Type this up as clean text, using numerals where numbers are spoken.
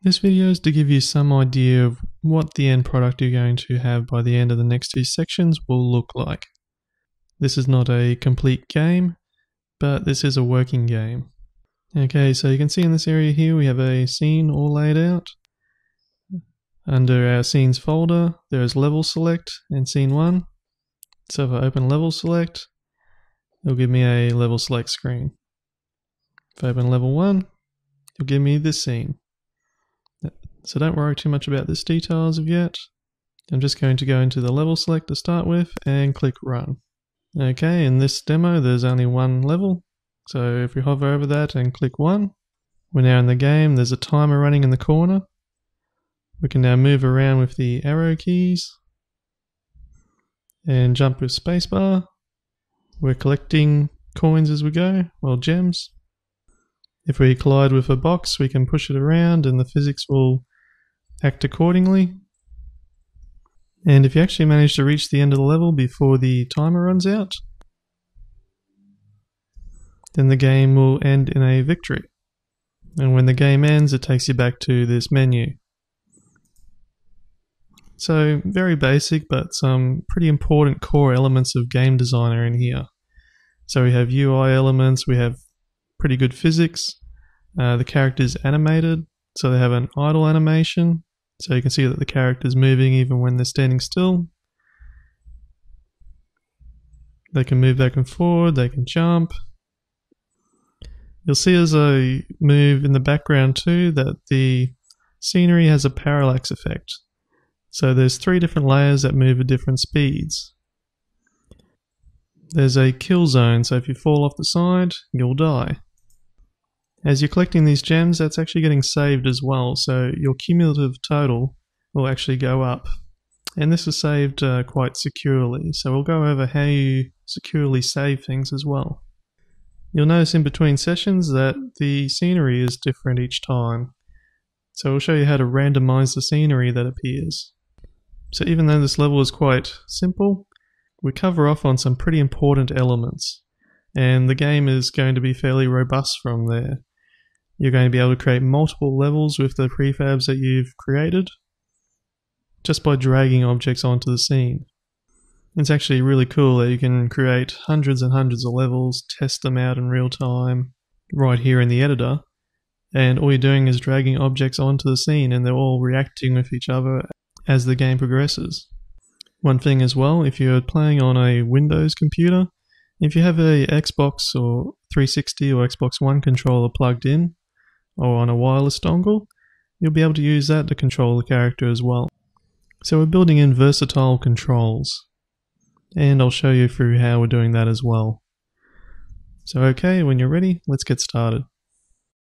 This video is to give you some idea of what the end product you're going to have by the end of the next two sections will look like. This is not a complete game, but this is a working game. Okay, so you can see in this area here we have a scene all laid out. Under our scenes folder there's level select and scene 1. So if I open level select, it'll give me a level select screen. If I open level 1, it'll give me this scene. So don't worry too much about this detail as of yet. I'm just going to go into the level select to start with and click run. Okay, in this demo there's only one level. So if we hover over that and click 1, we're now in the game. There's a timer running in the corner. We can now move around with the arrow keys and jump with spacebar. We're collecting coins as we go, or gems. If we collide with a box, we can push it around and the physics will act accordingly. And if you actually manage to reach the end of the level before the timer runs out, then the game will end in a victory. And when the game ends, it takes you back to this menu. So very basic, but some pretty important core elements of game design are in here. So we have UI elements, we have pretty good physics. The character's animated, so they have an idle animation, so you can see that the character's moving even when they're standing still. They can move back and forward, they can jump. You'll see as I move in the background too that the scenery has a parallax effect. So there's 3 different layers that move at different speeds. There's a kill zone, so if you fall off the side, you'll die. As you're collecting these gems, that's actually getting saved as well, so your cumulative total will actually go up. And this is saved quite securely, so we'll go over how you securely save things as well. You'll notice in between sessions that the scenery is different each time. So we'll show you how to randomize the scenery that appears. So even though this level is quite simple, we cover off on some pretty important elements. And the game is going to be fairly robust from there. You're going to be able to create multiple levels with the prefabs that you've created just by dragging objects onto the scene. It's actually really cool that you can create hundreds and hundreds of levels, test them out in real time right here in the editor, and all you're doing is dragging objects onto the scene and they're all reacting with each other as the game progresses. One thing as well, if you're playing on a Windows computer, if you have a Xbox or 360 or Xbox One controller plugged in, or on a wireless dongle, you'll be able to use that to control the character as well. So we're building in versatile controls, and I'll show you through how we're doing that as well. So okay, when you're ready, let's get started.